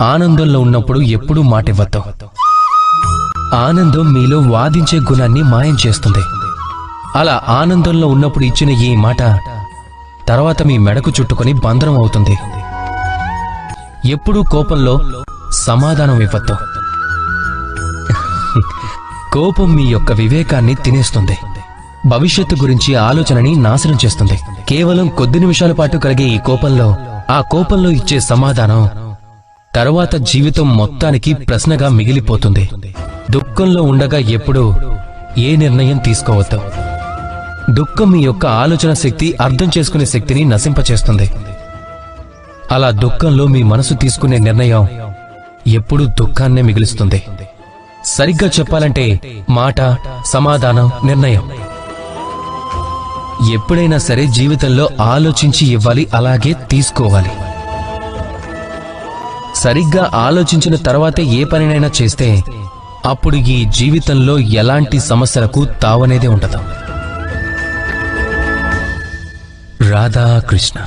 ఆనందంలో ఉన్నప్పుడు ఎప్పుడూ మాటివ్వద్దు. ఆనందం మీలో వాదించే గుణాన్ని మాయం చేస్తుంది. అలా ఆనందంలో ఉన్నప్పుడు ఇచ్చిన ఈ మాట తర్వాత మీ మెడకు చుట్టుకొని బంధనం అవుతుంది. ఎప్పుడూ కోపంలో సమాధానం ఇవ్వద్దు. కోపం మీ యొక్క వివేకాన్ని తినేస్తుంది. భవిష్యత్తు గురించి ఆలోచనని నాశనం చేస్తుంది. కేవలం కొద్ది నిమిషాల పాటు కలిగే ఈ కోపంలో, ఆ కోపంలో ఇచ్చే సమాధానం తరువాత జీవితం మొత్తానికి ప్రశ్నగా మిగిలిపోతుంది. దుఃఖంలో ఉండగా ఎప్పుడూ ఏ నిర్ణయం తీసుకోవద్దు. దుఃఖం మీ యొక్క ఆలోచన శక్తి, అర్థం చేసుకునే శక్తిని నశింపచేస్తుంది. అలా దుఃఖంలో మీ మనసు తీసుకునే నిర్ణయం ఎప్పుడూ దుఃఖాన్నే మిగులుస్తుంది. సరిగ్గా చెప్పాలంటే మాట, సమాధానం, నిర్ణయం ఎప్పుడైనా సరే జీవితంలో ఆలోచించి ఇవ్వాలి, అలాగే తీసుకోవాలి. సరిగ్గా ఆలోచించిన తర్వాతే ఏ పనినైనా చేస్తే అప్పుడు ఈ జీవితంలో ఎలాంటి సమస్యలకు తావనేదే ఉండదు. రాధాకృష్ణ.